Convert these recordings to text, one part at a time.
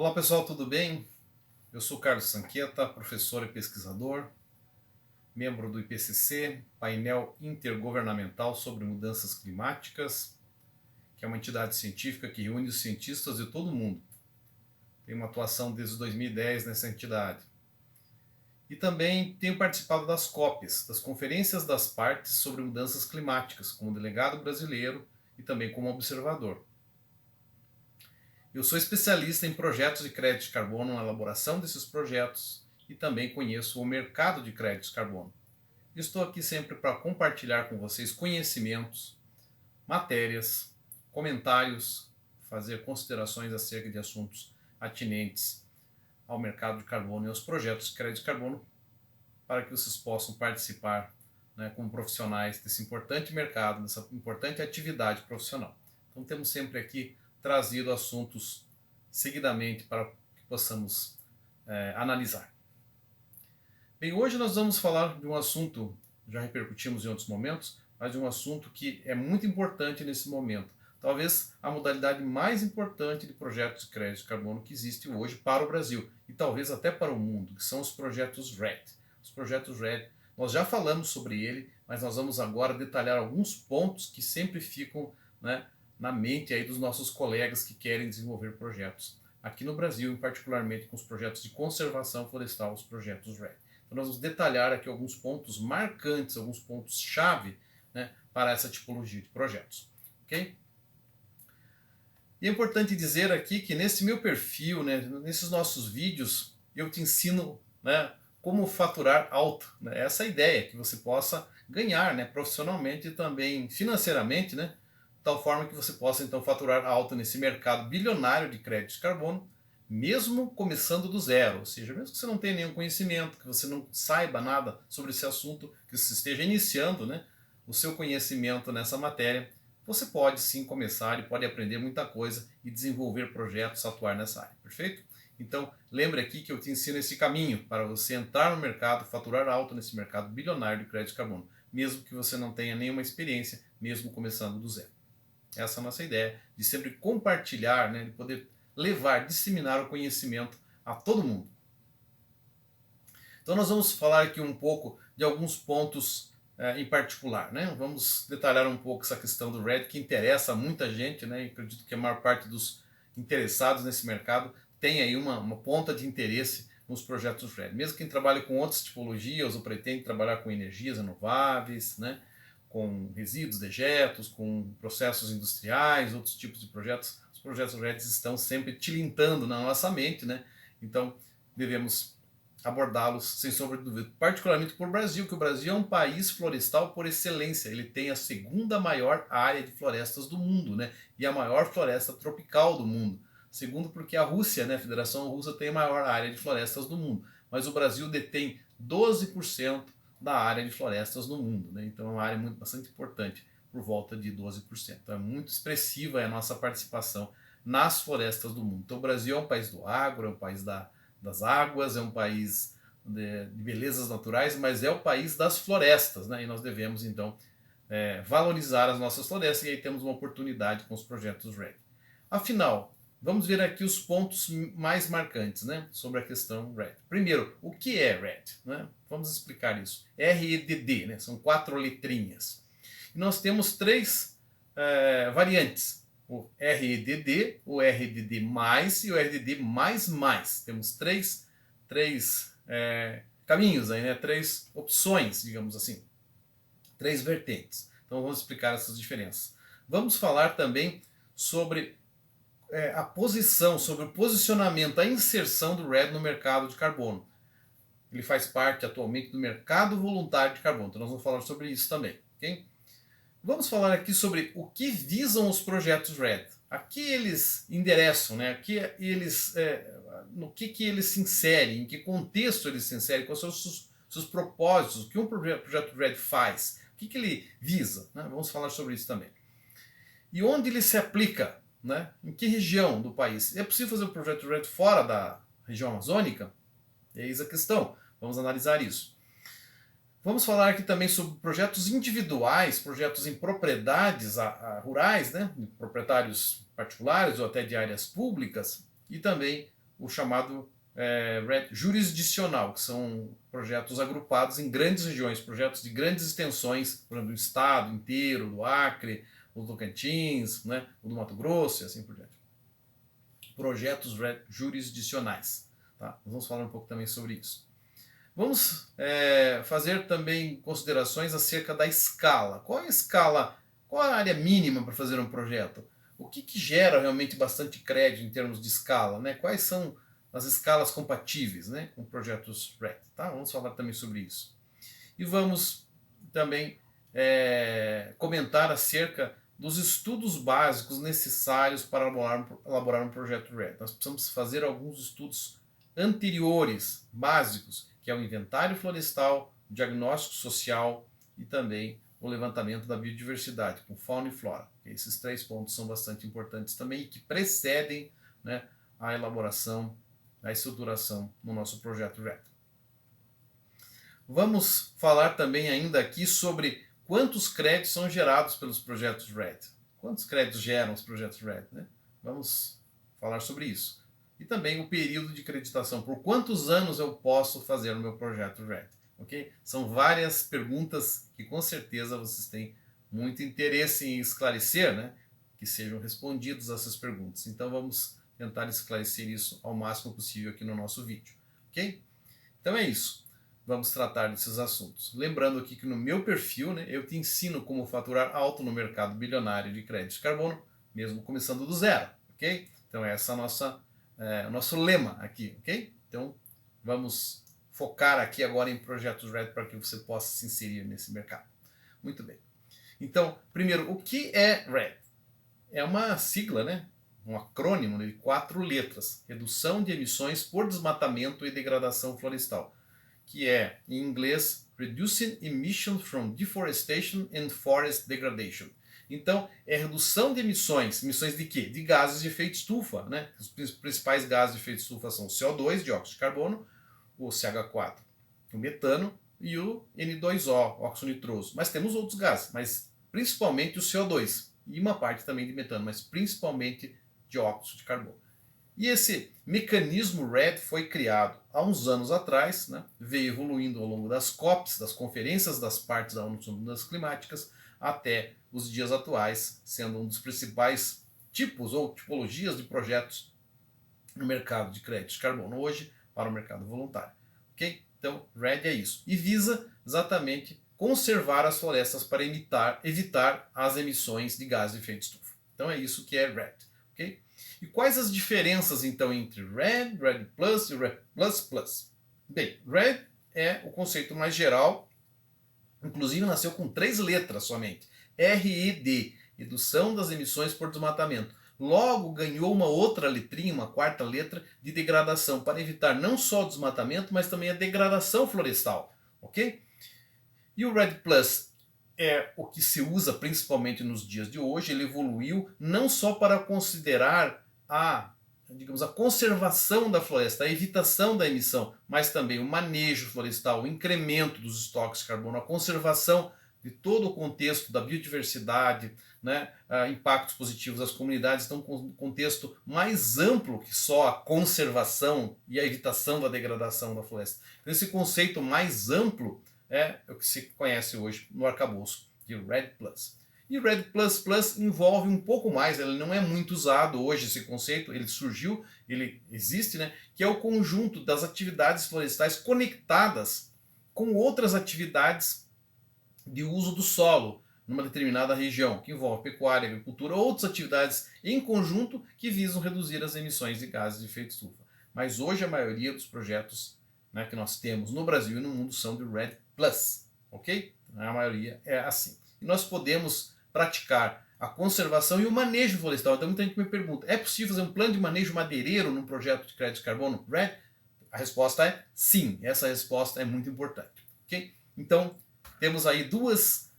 Olá pessoal, tudo bem? Eu sou Carlos Sanqueta, professor e pesquisador, membro do IPCC, painel intergovernamental sobre mudanças climáticas, que é uma entidade científica que reúne os cientistas de todo o mundo. Tenho uma atuação desde 2010 nessa entidade. E também tenho participado das COPs, das Conferências das Partes sobre Mudanças Climáticas, como delegado brasileiro e também como observador. Eu sou especialista em projetos de crédito de carbono, na elaboração desses projetos e também conheço o mercado de créditos de carbono. Estou aqui sempre para compartilhar com vocês conhecimentos, matérias, comentários, fazer considerações acerca de assuntos atinentes ao mercado de carbono e aos projetos de crédito de carbono, para que vocês possam participar, como profissionais desse importante mercado, dessa importante atividade profissional. Então temos sempre aqui trazido assuntos seguidamente para que possamos analisar. Bem, hoje nós vamos falar de um assunto, já repercutimos em outros momentos, mas de um assunto que é muito importante nesse momento. Talvez a modalidade mais importante de projetos de crédito de carbono que existe hoje para o Brasil e talvez até para o mundo, que são os projetos RED. Os projetos RED, nós já falamos sobre ele, mas nós vamos agora detalhar alguns pontos que sempre ficam, na mente aí dos nossos colegas que querem desenvolver projetos aqui no Brasil, particularmente com os projetos de conservação florestal, os projetos RED. Então nós vamos detalhar aqui alguns pontos marcantes, alguns pontos-chave, para essa tipologia de projetos. Ok? E é importante dizer aqui que nesse meu perfil, nesses nossos vídeos, eu te ensino como faturar alto. Essa é a ideia, que você possa ganhar profissionalmente e também financeiramente, de tal forma que você possa então faturar alto nesse mercado bilionário de crédito de carbono, mesmo começando do zero, ou seja, mesmo que você não tenha nenhum conhecimento, que você não saiba nada sobre esse assunto, que você esteja iniciando o seu conhecimento nessa matéria, você pode sim começar e pode aprender muita coisa e desenvolver projetos, atuar nessa área, perfeito? Então, lembre aqui que eu te ensino esse caminho para você entrar no mercado, faturar alto nesse mercado bilionário de crédito de carbono, mesmo que você não tenha nenhuma experiência, mesmo começando do zero. Essa é a nossa ideia, de sempre compartilhar, de poder levar, disseminar o conhecimento a todo mundo. Então nós vamos falar aqui um pouco de alguns pontos em particular. Vamos detalhar um pouco essa questão do RED, que interessa a muita gente, e acredito que a maior parte dos interessados nesse mercado tem aí uma ponta de interesse nos projetos RED. Mesmo quem trabalha com outras tipologias ou pretende trabalhar com energias renováveis, com resíduos, dejetos, com processos industriais, outros tipos de projetos, os projetos RED estão sempre tilintando na nossa mente, Então devemos abordá-los sem sombra de dúvida, particularmente por Brasil, que o Brasil é um país florestal por excelência. Ele tem a segunda maior área de florestas do mundo, e a maior floresta tropical do mundo. Segundo, porque a Rússia, a Federação Russa, tem a maior área de florestas do mundo, mas o Brasil detém 12% da área de florestas no mundo, então é uma área bastante importante, por volta de 12%. Então é muito expressiva a nossa participação nas florestas do mundo. Então o Brasil é um país do agro, é um país das águas, é um país de belezas naturais, mas é o país das florestas, e nós devemos então valorizar as nossas florestas, e aí temos uma oportunidade com os projetos RED. Afinal, vamos ver aqui os pontos mais marcantes sobre a questão RED. Primeiro, o que é RED? Vamos explicar isso. REDD, são 4 letrinhas. E nós temos 3 variantes. O REDD, o REDD+, e o REDD++. Temos 3 caminhos aí, 3 opções, digamos assim. 3 vertentes. Então vamos explicar essas diferenças. Vamos falar também sobre a posição, sobre o posicionamento, a inserção do RED no mercado de carbono. Ele faz parte atualmente do mercado voluntário de carbono, então nós vamos falar sobre isso também. Okay? Vamos falar aqui sobre o que visam os projetos RED, a que eles endereçam, no que eles se inserem, em que contexto eles se inserem, quais são os seus propósitos, o que um projeto RED faz, o que ele visa. Vamos falar sobre isso também. E onde ele se aplica, em que região do país. É possível fazer um projeto RED fora da região amazônica? Eis a questão. Vamos analisar isso. Vamos falar aqui também sobre projetos individuais, projetos em propriedades rurais, de proprietários particulares ou até de áreas públicas, e também o chamado RED jurisdicional, que são projetos agrupados em grandes regiões, projetos de grandes extensões, por exemplo, do estado inteiro, do Acre, o do Tocantins, né, o do Mato Grosso e assim por diante. Projetos RED jurisdicionais. Tá? Nós vamos falar um pouco também sobre isso. Vamos fazer também considerações acerca da escala. Qual é a escala, qual a área mínima para fazer um projeto? O que gera realmente bastante crédito em termos de escala? Né? Quais são as escalas compatíveis, né, com projetos RED? Tá? Vamos falar também sobre isso. E vamos também comentar acerca dos estudos básicos necessários para elaborar um projeto RED. Nós precisamos fazer alguns estudos anteriores, básicos, que é o inventário florestal, o diagnóstico social e também o levantamento da biodiversidade, com fauna e flora. Esses 3 pontos são bastante importantes também e que precedem, né, a elaboração, a estruturação no nosso projeto RED. Vamos falar também ainda aqui sobre quantos créditos são gerados pelos projetos RED. Quantos créditos geram os projetos RED? Né? Vamos falar sobre isso. E também o período de acreditação. Por quantos anos eu posso fazer o meu projeto RED? Okay? São várias perguntas que com certeza vocês têm muito interesse em esclarecer, né? Que sejam respondidas essas perguntas. Então vamos tentar esclarecer isso ao máximo possível aqui no nosso vídeo. Ok? Então é isso. Vamos tratar desses assuntos. Lembrando aqui que no meu perfil, né, eu te ensino como faturar alto no mercado bilionário de créditos de carbono, mesmo começando do zero, ok? Então essa é o nosso lema aqui, ok? Então vamos focar aqui agora em projetos RED para que você possa se inserir nesse mercado. Muito bem. Então, primeiro, o que é RED? É uma sigla, né? Um acrônimo de 4 letras. Redução de emissões por desmatamento e degradação florestal. Que é, em inglês, Reducing Emissions from Deforestation and Forest Degradation. Então, é redução de emissões. Emissões de quê? De gases de efeito estufa. Né? Os principais gases de efeito estufa são o CO2, dióxido de carbono, o CH4, o metano e o N2O, óxido nitroso. Mas temos outros gases, mas principalmente o CO2 e uma parte também de metano, mas principalmente dióxido de carbono. E esse mecanismo RED foi criado há uns anos atrás, né? Veio evoluindo ao longo das COPs, das conferências das partes da ONU sobre mudanças climáticas, até os dias atuais, sendo um dos principais tipos ou tipologias de projetos no mercado de créditos de carbono hoje para o mercado voluntário. Ok? Então, RED é isso. E visa exatamente conservar as florestas para evitar as emissões de gases de efeito estufa. Então é isso que é RED. Ok? E quais as diferenças então entre RED, RED Plus e RED Plus Plus? Bem, RED é o conceito mais geral, inclusive nasceu com 3 letras somente. RED, redução das emissões por desmatamento. Logo ganhou uma outra letrinha, uma 4ª letra de degradação, para evitar não só o desmatamento, mas também a degradação florestal. Ok? E o RED Plus é o que se usa principalmente nos dias de hoje. Ele evoluiu não só para considerar a conservação da floresta, a evitação da emissão, mas também o manejo florestal, o incremento dos estoques de carbono, a conservação de todo o contexto da biodiversidade, né, impactos positivos às comunidades. Então, com um contexto mais amplo que só a conservação e a evitação da degradação da floresta. Então, esse conceito mais amplo é o que se conhece hoje no arcabouço de RED Plus. E RED Plus Plus envolve um pouco mais, ele não é muito usado hoje esse conceito, ele surgiu, ele existe, né, que é o conjunto das atividades florestais conectadas com outras atividades de uso do solo numa determinada região, que envolve pecuária, agricultura, outras atividades em conjunto que visam reduzir as emissões de gases de efeito estufa. Mas hoje a maioria dos projetos, né, que nós temos no Brasil e no mundo são de RED Plus, ok? A maioria é assim. E nós podemos praticar a conservação e o manejo florestal. Então muita gente me pergunta, é possível fazer um plano de manejo madeireiro num projeto de crédito de carbono RED? A resposta é sim, essa resposta é muito importante, ok? Então temos aí dois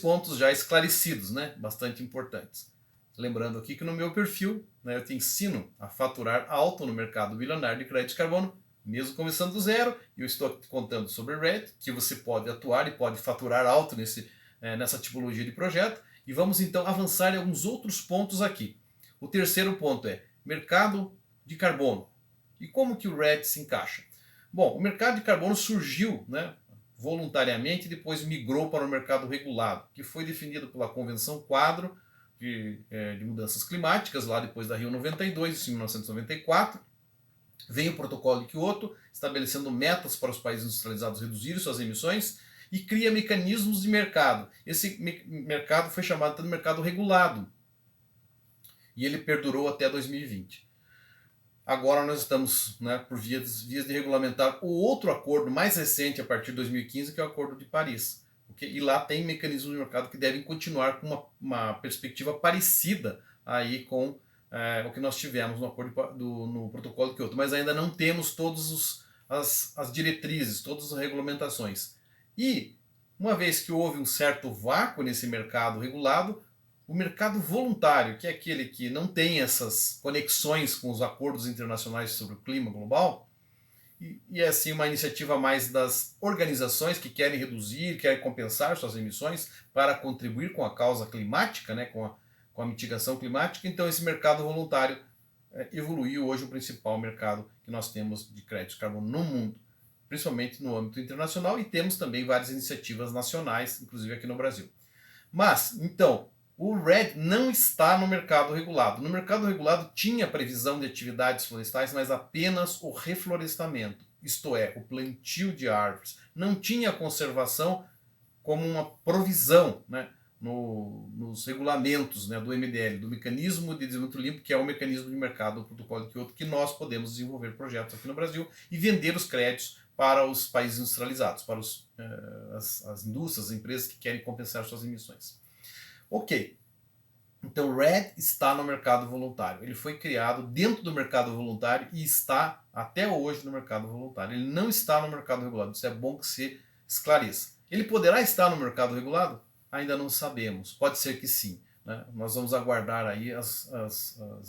pontos já esclarecidos, né? Bastante importantes. Lembrando aqui que no meu perfil, né, eu te ensino a faturar alto no mercado bilionário de crédito de carbono, mesmo começando do zero. Eu estou contando sobre RED, que você pode atuar e pode faturar alto nessa tipologia de projeto. E vamos então avançar em alguns outros pontos aqui. O terceiro ponto é mercado de carbono. E como que o RED se encaixa? Bom, o mercado de carbono surgiu, né, voluntariamente e depois migrou para o mercado regulado, que foi definido pela Convenção Quadro de Mudanças Climáticas, lá depois da Rio 92, em 1994. Vem o Protocolo de Kyoto, estabelecendo metas para os países industrializados reduzirem suas emissões e cria mecanismos de mercado. Esse mercado foi chamado de mercado regulado e ele perdurou até 2020. Agora nós estamos, né, por vias de regulamentar o outro acordo mais recente a partir de 2015, que é o Acordo de Paris. Okay? E lá tem mecanismos de mercado que devem continuar com uma perspectiva parecida aí com o que nós tivemos no acordo no Protocolo de Kyoto, mas ainda não temos todas as diretrizes, todas as regulamentações. E uma vez que houve um certo vácuo nesse mercado regulado, o mercado voluntário, que é aquele que não tem essas conexões com os acordos internacionais sobre o clima global, e é assim uma iniciativa mais das organizações que querem reduzir, querem compensar suas emissões para contribuir com a causa climática, né, com a mitigação climática. Então esse mercado voluntário evoluiu hoje o principal mercado que nós temos de crédito de carbono no mundo, principalmente no âmbito internacional, e temos também várias iniciativas nacionais, inclusive aqui no Brasil. Mas, então, o RED não está no mercado regulado. No mercado regulado tinha previsão de atividades florestais, mas apenas o reflorestamento, isto é, o plantio de árvores. Não tinha conservação como uma provisão, né, nos regulamentos, né, do MDL, do Mecanismo de Desenvolvimento Limpo, que é o mecanismo de mercado do Protocolo de Kyoto, que nós podemos desenvolver projetos aqui no Brasil e vender os créditos para os países industrializados, para as indústrias, as empresas que querem compensar suas emissões. Ok, então o RED está no mercado voluntário. Ele foi criado dentro do mercado voluntário e está até hoje no mercado voluntário. Ele não está no mercado regulado. Isso é bom que se esclareça. Ele poderá estar no mercado regulado? Ainda não sabemos. Pode ser que sim. Né? Nós vamos aguardar aí as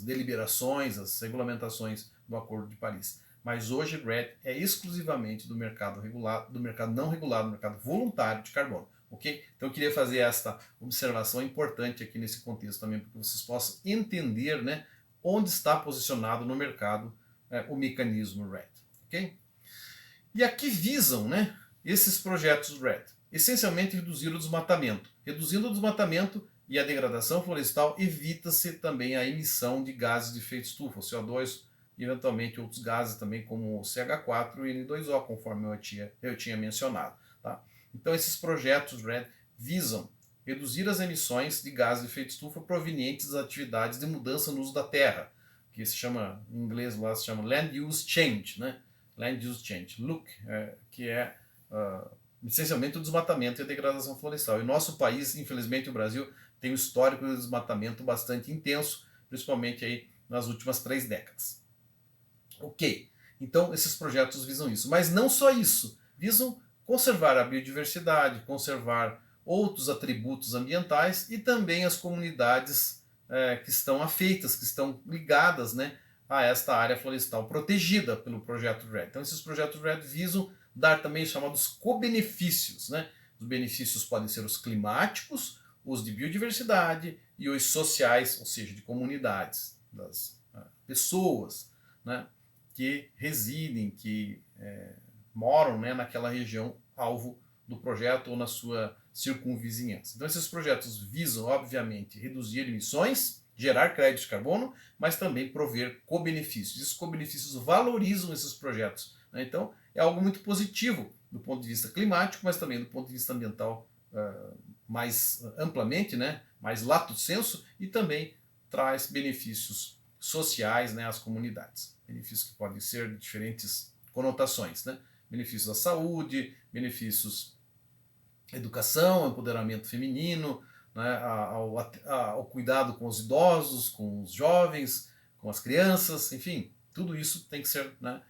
deliberações, as regulamentações do Acordo de Paris. Mas hoje o RED é exclusivamente do mercado regulado, do mercado não regulado, do mercado voluntário de carbono. Okay? Então eu queria fazer esta observação importante aqui nesse contexto também, para que vocês possam entender, né, onde está posicionado no mercado o mecanismo RED. Okay? E aqui visam, né, esses projetos RED? Essencialmente reduzir o desmatamento. Reduzindo o desmatamento e a degradação florestal, evita-se também a emissão de gases de efeito estufa, o CO2 e eventualmente outros gases também como o CH4 e N2O, conforme eu tinha mencionado. Tá? Então esses projetos RED visam reduzir as emissões de gases de efeito estufa provenientes das atividades de mudança no uso da terra, que se chama, em inglês lá se chama Land Use Change, né? Land Use Change, LUC, que é essencialmente o desmatamento e a degradação florestal. E o nosso país, infelizmente o Brasil, tem um histórico de desmatamento bastante intenso, principalmente aí nas últimas 3 décadas. Ok, então esses projetos visam isso, mas não só isso, visam conservar a biodiversidade, conservar outros atributos ambientais e também as comunidades que estão afeitas, que estão ligadas, né, a esta área florestal protegida pelo projeto RED. Então esses projetos RED visam dar também os chamados co-benefícios. Né? Os benefícios podem ser os climáticos, os de biodiversidade e os sociais, ou seja, de comunidades, das pessoas, né, que residem, que moram, né, naquela região alvo do projeto ou na sua circunvizinhança. Então esses projetos visam, obviamente, reduzir emissões, gerar crédito de carbono, mas também prover co-benefícios. Esses co-benefícios valorizam esses projetos. Né? Então é algo muito positivo do ponto de vista climático, mas também do ponto de vista ambiental mais amplamente, né? Mais lato sensu, e também traz benefícios sociais, né, às comunidades. Benefícios que podem ser de diferentes conotações, né? Benefícios à saúde, benefícios à educação, ao empoderamento feminino, né, ao cuidado com os idosos, com os jovens, com as crianças, enfim, tudo isso tem que ser, né,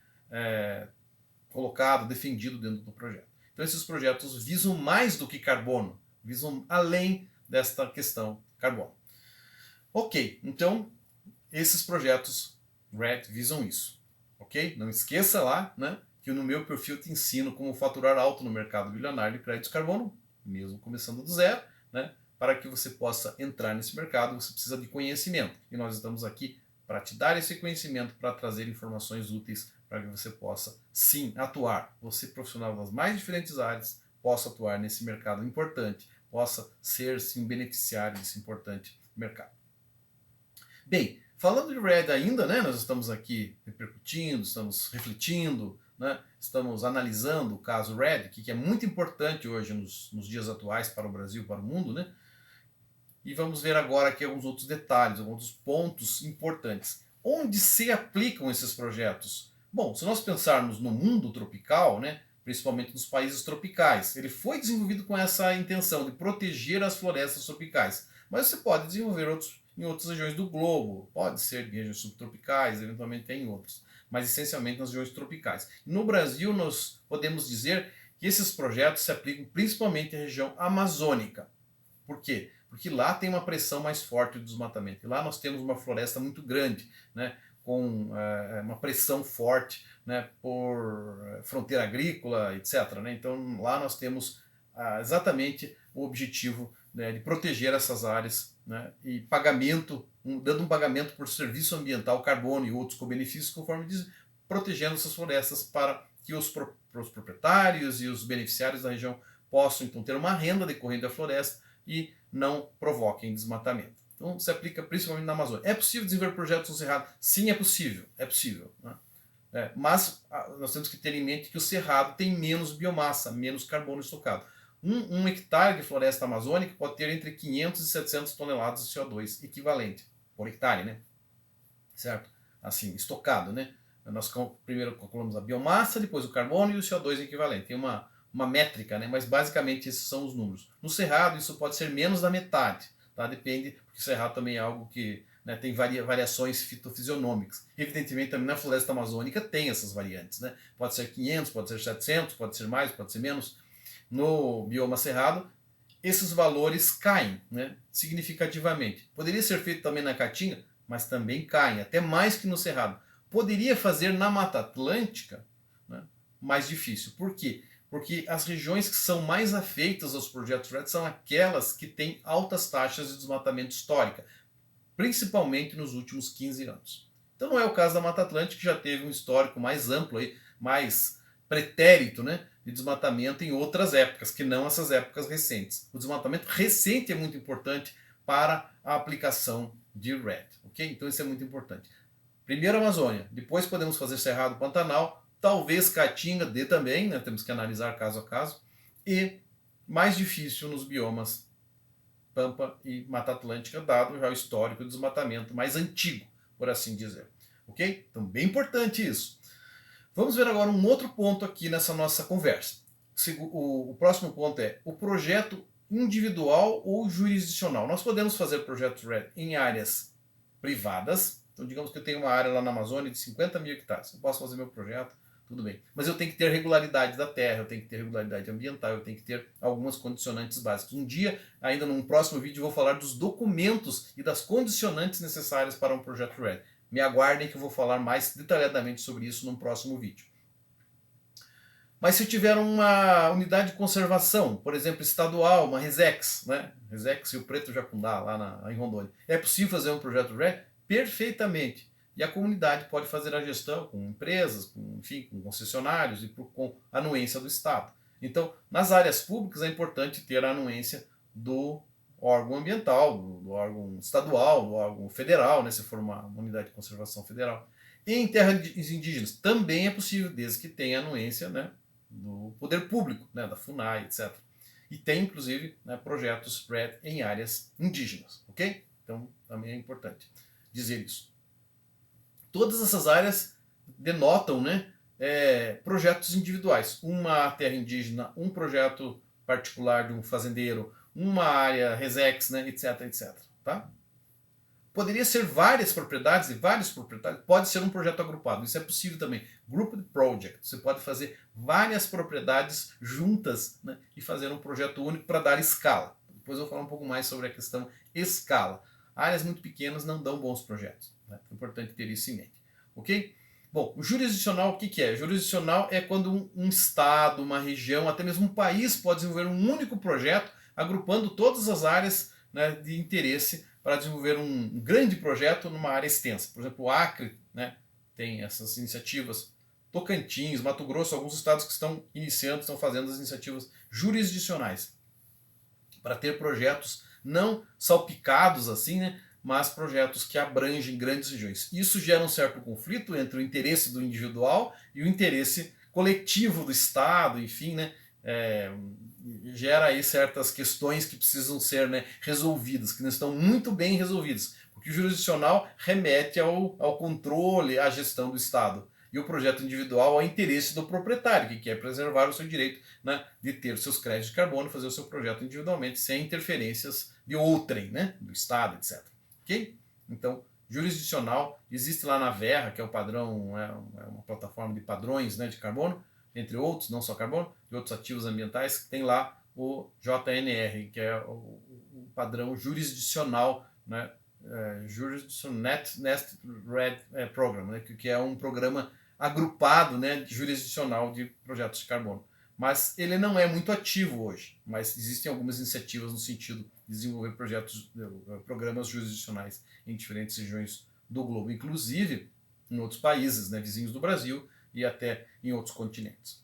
colocado, defendido dentro do projeto. Então esses projetos visam mais do que carbono, visam além desta questão carbono. Ok, então esses projetos RED visam isso. Ok? Não esqueça lá, né, que no meu perfil te ensino como faturar alto no mercado bilionário de créditos de carbono, mesmo começando do zero, né? Para que você possa entrar nesse mercado, você precisa de conhecimento. E nós estamos aqui para te dar esse conhecimento, para trazer informações úteis para que você possa, sim, atuar. Você, profissional das mais diferentes áreas, possa atuar nesse mercado importante, possa ser, sim, beneficiário desse importante mercado. Bem, falando de Red ainda, né, nós estamos aqui repercutindo, estamos refletindo, né, estamos analisando o caso Red, que é muito importante hoje nos dias atuais para o Brasil, para o mundo, né? E vamos ver agora aqui alguns outros detalhes, alguns outros pontos importantes. Onde se aplicam esses projetos? Bom, se nós pensarmos no mundo tropical, né, principalmente nos países tropicais, ele foi desenvolvido com essa intenção de proteger as florestas tropicais. Mas você pode desenvolver em outras regiões do globo, pode ser em regiões subtropicais, eventualmente tem outros, mas essencialmente nas regiões tropicais. No Brasil, nós podemos dizer que esses projetos se aplicam principalmente à região amazônica. Por quê? Porque lá tem uma pressão mais forte de desmatamento. E lá nós temos uma floresta muito grande, né, com uma pressão forte, né, por fronteira agrícola, etc. Né? Então lá nós temos exatamente o objetivo, né, de proteger essas áreas, né, e pagamento, dando um pagamento por serviço ambiental, carbono e outros co-benefícios, conforme diz, protegendo essas florestas para que os proprietários e os beneficiários da região possam então ter uma renda decorrente da floresta e não provoquem desmatamento. Então se aplica principalmente na Amazônia. É possível desenvolver projetos no Cerrado? Sim, é possível. É possível. Né? Mas nós temos que ter em mente que o Cerrado tem menos biomassa, menos carbono estocado. Um hectare de floresta amazônica pode ter entre 500 e 700 toneladas de CO2 equivalente por hectare, né? Certo? Assim, estocado, né? Nós primeiro calculamos a biomassa, depois o carbono e o CO2 equivalente. Tem uma métrica, né? Mas basicamente esses são os números. No Cerrado isso pode ser menos da metade, tá? Depende, porque o Cerrado também é algo que, né, tem variações fitofisionômicas. Evidentemente também na floresta amazônica tem essas variantes, né? Pode ser 500, pode ser 700, pode ser mais, pode ser menos. No bioma cerrado, esses valores caem, né, significativamente. Poderia ser feito também na Caatinga, mas também caem, até mais que no Cerrado. Poderia fazer na Mata Atlântica, né, mais difícil. Por quê? Porque as regiões que são mais afeitas aos projetos RED são aquelas que têm altas taxas de desmatamento histórica, principalmente nos últimos 15 anos. Então não é o caso da Mata Atlântica, que já teve um histórico mais amplo, aí, mais pretérito, né, de desmatamento em outras épocas, que não essas épocas recentes. O desmatamento recente é muito importante para a aplicação de RED. Okay? Então isso é muito importante. Primeiro Amazônia, depois podemos fazer Cerrado, Pantanal, talvez Caatinga dê também, né? Temos que analisar caso a caso, e mais difícil nos biomas Pampa e Mata Atlântica, dado já o histórico de desmatamento mais antigo, por assim dizer. Ok? Então, bem importante isso. Vamos ver agora um outro ponto aqui nessa nossa conversa. O próximo ponto é o projeto individual ou jurisdicional. Nós podemos fazer projetos RED em áreas privadas. Então, digamos que eu tenho uma área lá na Amazônia de 50 mil hectares. Eu posso fazer meu projeto, tudo bem. Mas eu tenho que ter regularidade da terra, eu tenho que ter regularidade ambiental, eu tenho que ter algumas condicionantes básicas. Um dia, ainda num próximo vídeo, eu vou falar dos documentos e das condicionantes necessárias para um projeto RED. Me aguardem que eu vou falar mais detalhadamente sobre isso num próximo vídeo. Mas se eu tiver uma unidade de conservação, por exemplo, estadual, uma RESEX, né? RESEX Rio Preto Jacundá, lá em Rondônia, é possível fazer um projeto RED? Perfeitamente. E a comunidade pode fazer a gestão com empresas, com concessionários e com anuência do Estado. Então, nas áreas públicas é importante ter a anuência do órgão ambiental, do órgão estadual, do órgão federal, né, se for uma unidade de conservação federal. E em terras indígenas também é possível, desde que tenha anuência, né, do poder público, né, da FUNAI, etc. E tem, inclusive, né, projetos RED em áreas indígenas, ok? Então, também é importante dizer isso. Todas essas áreas denotam, né, projetos individuais. Uma terra indígena, um projeto particular de um fazendeiro, uma área RESEX, né, etc, etc. Tá? Poderia ser várias propriedades e vários proprietários. Pode ser um projeto agrupado. Isso é possível também. Group project. Você pode fazer várias propriedades juntas, né, e fazer um projeto único para dar escala. Depois eu vou falar um pouco mais sobre a questão escala. Áreas muito pequenas não dão bons projetos. Né? É importante ter isso em mente. Ok? Bom, o jurisdicional, o que é? Jurisdicional é quando um estado, uma região, até mesmo um país pode desenvolver um único projeto agrupando todas as áreas né, de interesse para desenvolver um grande projeto numa área extensa. Por exemplo, o Acre, né, tem essas iniciativas, Tocantins, Mato Grosso, alguns estados que estão iniciando, estão fazendo as iniciativas jurisdicionais para ter projetos não salpicados assim, né, mas projetos que abrangem grandes regiões. Isso gera um certo conflito entre o interesse do individual e o interesse coletivo do Estado, enfim, né, gera aí certas questões que precisam ser, né, resolvidas, que não estão muito bem resolvidas, porque o jurisdicional remete ao controle, à gestão do Estado, e o projeto individual ao interesse do proprietário, que quer preservar o seu direito, né, de ter seus créditos de carbono, fazer o seu projeto individualmente, sem interferências de outrem, né, do Estado, etc. Ok? Então, jurisdicional, existe lá na Verra, que é o padrão, é uma plataforma de padrões, né, de carbono, entre outros, não só carbono, de outros ativos ambientais, que tem lá o JNR, que é o padrão jurisdicional, né, Jurisdiction Nest Red Program, né, que é um programa agrupado, né, jurisdicional de projetos de carbono. Mas ele não é muito ativo hoje, mas existem algumas iniciativas no sentido de desenvolver programas jurisdicionais em diferentes regiões do globo, inclusive em outros países, né, vizinhos do Brasil e até em outros continentes.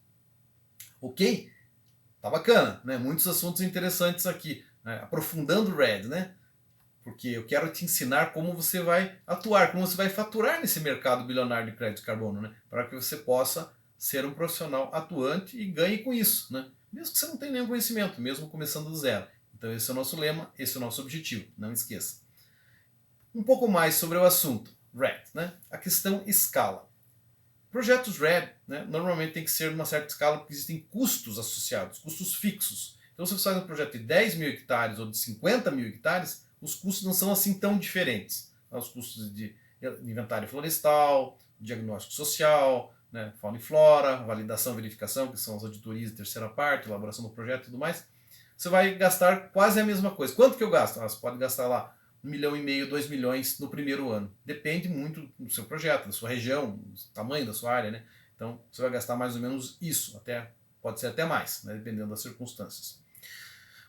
Ok? Tá bacana, né? Muitos assuntos interessantes aqui, né? Aprofundando o RED, né? Porque eu quero te ensinar como você vai atuar, como você vai faturar nesse mercado bilionário de crédito de carbono, né? Para que você possa ser um profissional atuante e ganhe com isso, né? Mesmo que você não tenha nenhum conhecimento, mesmo começando do zero. Então esse é o nosso lema, esse é o nosso objetivo, não esqueça. Um pouco mais sobre o assunto, RED, né? A questão escala. Projetos RED, né, normalmente tem que ser numa certa escala porque existem custos associados, custos fixos. Então se você faz um projeto de 10 mil hectares ou de 50 mil hectares, os custos não são assim tão diferentes. Os custos de inventário florestal, diagnóstico social, né, fauna e flora, validação e verificação, que são as auditorias de terceira parte, elaboração do projeto e tudo mais, você vai gastar quase a mesma coisa. Quanto que eu gasto? Você pode gastar lá 1,5 milhão, 2 milhões no primeiro ano. Depende muito do seu projeto, da sua região, do tamanho da sua área, né? Então você vai gastar mais ou menos isso, pode ser até mais, né? Dependendo das circunstâncias.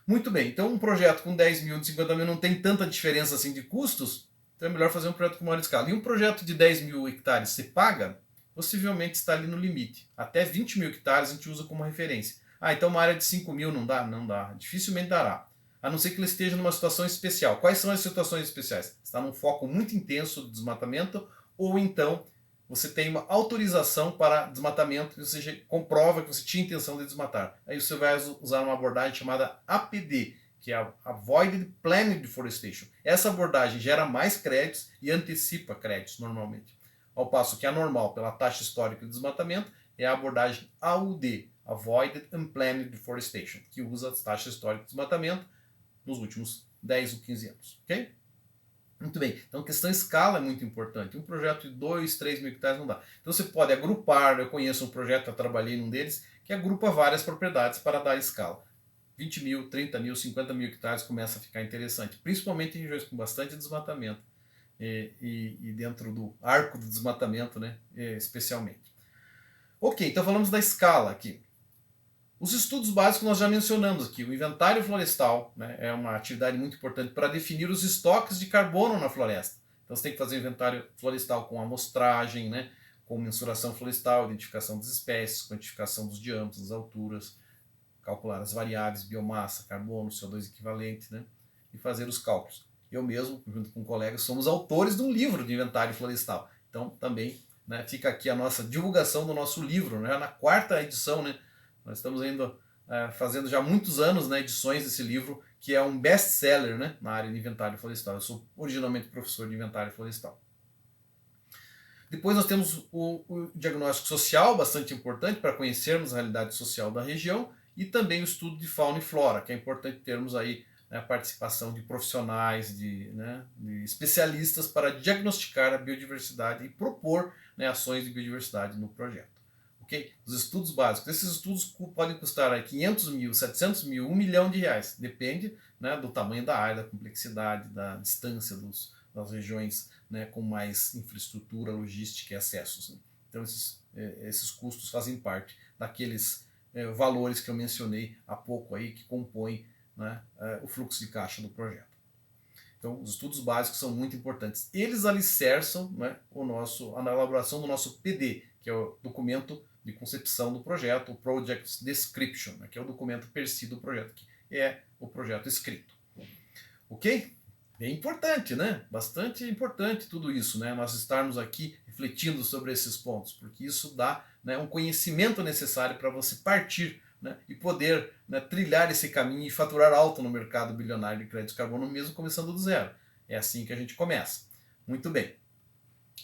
Muito bem, então um projeto com 10 mil, de 50 mil não tem tanta diferença assim de custos, então é melhor fazer um projeto com maior escala. E um projeto de 10 mil hectares você paga, possivelmente está ali no limite. Até 20 mil hectares a gente usa como referência. Ah, então uma área de 5 mil não dá? Não dá, dificilmente dará. A não ser que ele esteja numa situação especial. Quais são as situações especiais? Está num foco muito intenso de desmatamento, ou então você tem uma autorização para desmatamento, ou seja, comprova que você tinha intenção de desmatar. Aí você vai usar uma abordagem chamada APD, que é a Avoided Planned Deforestation. Essa abordagem gera mais créditos e antecipa créditos normalmente. Ao passo que a normal, pela taxa histórica de desmatamento, é a abordagem AUD, Avoided Unplanned Deforestation, que usa as taxas históricas de desmatamento nos últimos 10 ou 15 anos. Ok? Muito bem, então a questão escala é muito importante. Um projeto de 2, 3 mil hectares não dá. Então você pode agrupar, eu conheço um projeto, eu trabalhei num deles, que agrupa várias propriedades para dar escala. 20 mil, 30 mil, 50 mil hectares começa a ficar interessante, principalmente em regiões com bastante desmatamento e dentro do arco do desmatamento, né, especialmente. Ok, então falamos da escala aqui. Os estudos básicos nós já mencionamos aqui. O inventário florestal, né, é uma atividade muito importante para definir os estoques de carbono na floresta. Então você tem que fazer o inventário florestal com amostragem, né, com mensuração florestal, identificação das espécies, quantificação dos diâmetros, das alturas, calcular as variáveis, biomassa, carbono, CO2 equivalente, né, e fazer os cálculos. Eu mesmo, junto com colegas, somos autores de um livro de inventário florestal. Então também, né, fica aqui a nossa divulgação do nosso livro, né, na 4ª edição, né. Nós estamos ainda fazendo já há muitos anos, né, edições desse livro, que é um best-seller, né, na área de inventário florestal. Eu sou originalmente professor de inventário florestal. Depois nós temos o diagnóstico social, bastante importante para conhecermos a realidade social da região, e também o estudo de fauna e flora, que é importante termos aí, né, a participação de profissionais, de especialistas para diagnosticar a biodiversidade e propor, né, ações de biodiversidade no projeto. Okay? Os estudos básicos. Esses estudos podem custar aí 500 mil, 700 mil, 1 milhão de reais. Depende, né, do tamanho da área, da complexidade, da distância das regiões, né, com mais infraestrutura, logística e acessos. Né? Então esses custos fazem parte daqueles valores que eu mencionei há pouco aí, que compõem, né, o fluxo de caixa do projeto. Então, os estudos básicos são muito importantes. Eles alicerçam, né, a elaboração do nosso PD, que é o documento de concepção do projeto, o Project Description, né, que é o documento per si do projeto, que é o projeto escrito. Ok? Bem importante, né? Bastante importante tudo isso, né? Nós estarmos aqui refletindo sobre esses pontos, porque isso dá, né, um conhecimento necessário para você partir, né, e poder, né, trilhar esse caminho e faturar alto no mercado bilionário de créditos de carbono, mesmo começando do zero. É assim que a gente começa. Muito bem.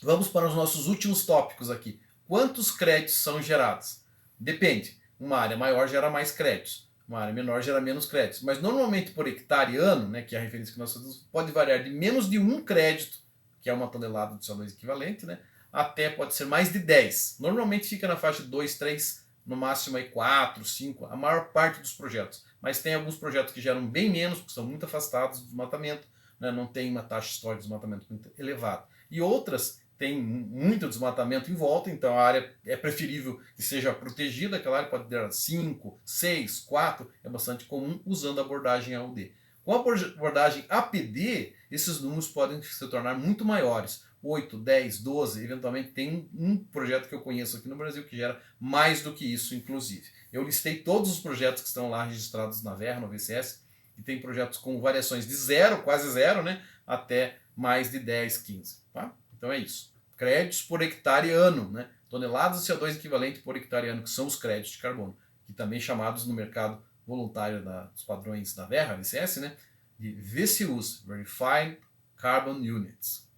Vamos para os nossos últimos tópicos aqui. Quantos créditos são gerados? Depende. Uma área maior gera mais créditos. Uma área menor gera menos créditos. Mas normalmente por hectare ano, né, que é a referência que nós fazemos, pode variar de menos de 1 crédito, que é uma tonelada de CO2 equivalente, né, até pode ser mais de 10. Normalmente fica na faixa de 2, 3, no máximo aí 4, 5, a maior parte dos projetos. Mas tem alguns projetos que geram bem menos, porque são muito afastados do desmatamento, né, não tem uma taxa histórica de desmatamento muito elevada. E outras tem muito desmatamento em volta, então a área é preferível que seja protegida, aquela área pode ter 5, 6, 4, é bastante comum usando a abordagem AUD. Com a abordagem APD, esses números podem se tornar muito maiores, 8, 10, 12, eventualmente tem um projeto que eu conheço aqui no Brasil que gera mais do que isso, inclusive. Eu listei todos os projetos que estão lá registrados na Verra, no VCS, e tem projetos com variações de zero, quase zero, né, até mais de 10, 15, tá? Então é isso. Créditos por hectare ano, né? Toneladas de CO2 equivalente por hectare ano, que são os créditos de carbono, que também chamados no mercado voluntário dos padrões da Verra, VCS, né, de VCUs, Verified Carbon Units.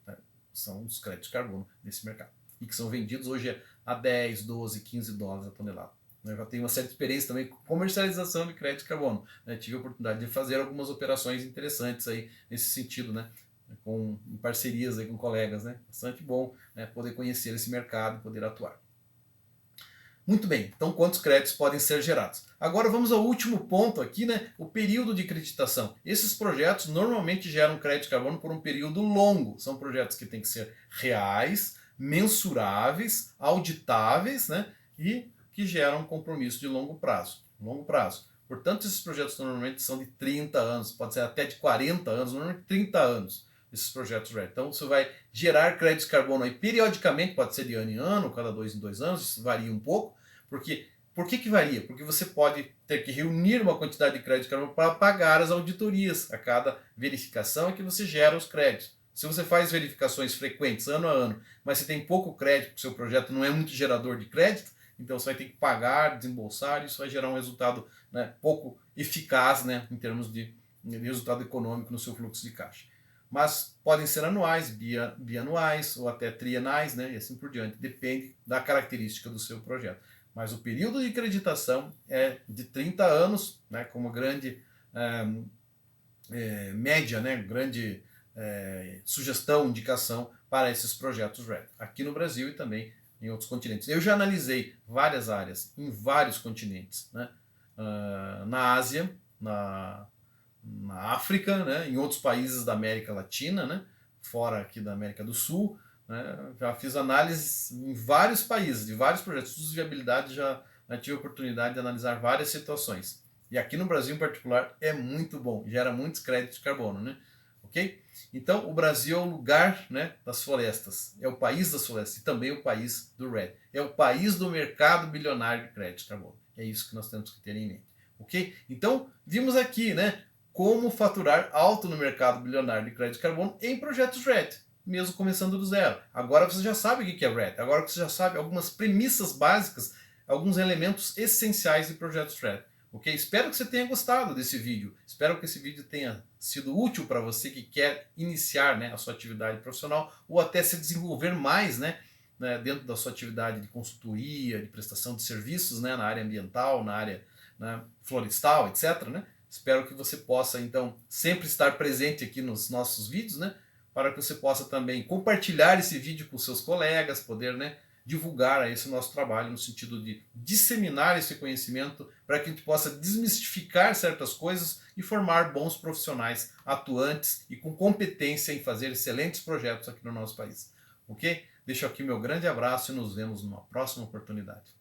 Né? São os créditos de carbono nesse mercado. E que são vendidos hoje a 10, 12, 15 dólares a tonelada. Eu já tenho uma certa experiência também com comercialização de crédito de carbono. Né? Tive a oportunidade de fazer algumas operações interessantes aí nesse sentido, né? Em parcerias aí com colegas, né? Bastante bom, né, poder conhecer esse mercado e poder atuar. Muito bem, então quantos créditos podem ser gerados? Agora vamos ao último ponto aqui, né? O período de creditação. Esses projetos normalmente geram crédito de carbono por um período longo. São projetos que têm que ser reais, mensuráveis, auditáveis, né? E que geram um compromisso de longo prazo. Longo prazo. Portanto, esses projetos normalmente são de 30 anos, pode ser até de 40 anos, normalmente 30 anos. Esses projetos RED. Então você vai gerar créditos de carbono aí periodicamente, pode ser de ano em ano, cada 2 em 2 anos, isso varia um pouco. Porque, por que varia? Porque você pode ter que reunir uma quantidade de crédito de carbono para pagar as auditorias. A cada verificação é que você gera os créditos. Se você faz verificações frequentes, ano a ano, mas você tem pouco crédito, porque o seu projeto não é muito gerador de crédito, então você vai ter que pagar, desembolsar, e isso vai gerar um resultado, né, pouco eficaz, né, em termos de resultado econômico no seu fluxo de caixa. Mas podem ser anuais, bianuais ou até trienais, né, e assim por diante. Depende da característica do seu projeto. Mas o período de acreditação é de 30 anos, né, como grande média, né, grande sugestão, indicação para esses projetos RED. Aqui no Brasil e também em outros continentes. Eu já analisei várias áreas em vários continentes, né, na Ásia, na África, né, em outros países da América Latina, né, fora aqui da América do Sul, né, já fiz análises em vários países, de vários projetos, estudos de viabilidade, já tive a oportunidade de analisar várias situações. E aqui no Brasil em particular é muito bom, gera muitos créditos de carbono, né? Ok? Então o Brasil é o lugar, né, das florestas, é o país das florestas e também o país do RED, é o país do mercado bilionário de crédito de carbono. É isso que nós temos que ter em mente. Ok? Então vimos aqui, né, como faturar alto no mercado bilionário de crédito de carbono em projetos RED, mesmo começando do zero. Agora você já sabe o que é RED, agora você já sabe algumas premissas básicas, alguns elementos essenciais de projetos RED. Ok? Espero que você tenha gostado desse vídeo, espero que esse vídeo tenha sido útil para você que quer iniciar, né, a sua atividade profissional ou até se desenvolver mais, né, dentro da sua atividade de consultoria, de prestação de serviços, né, na área ambiental, na área, né, florestal, etc., né? Espero que você possa, então, sempre estar presente aqui nos nossos vídeos, né? Para que você possa também compartilhar esse vídeo com seus colegas, poder, né, divulgar esse nosso trabalho no sentido de disseminar esse conhecimento para que a gente possa desmistificar certas coisas e formar bons profissionais atuantes e com competência em fazer excelentes projetos aqui no nosso país. Ok? Deixo aqui meu grande abraço e nos vemos numa próxima oportunidade.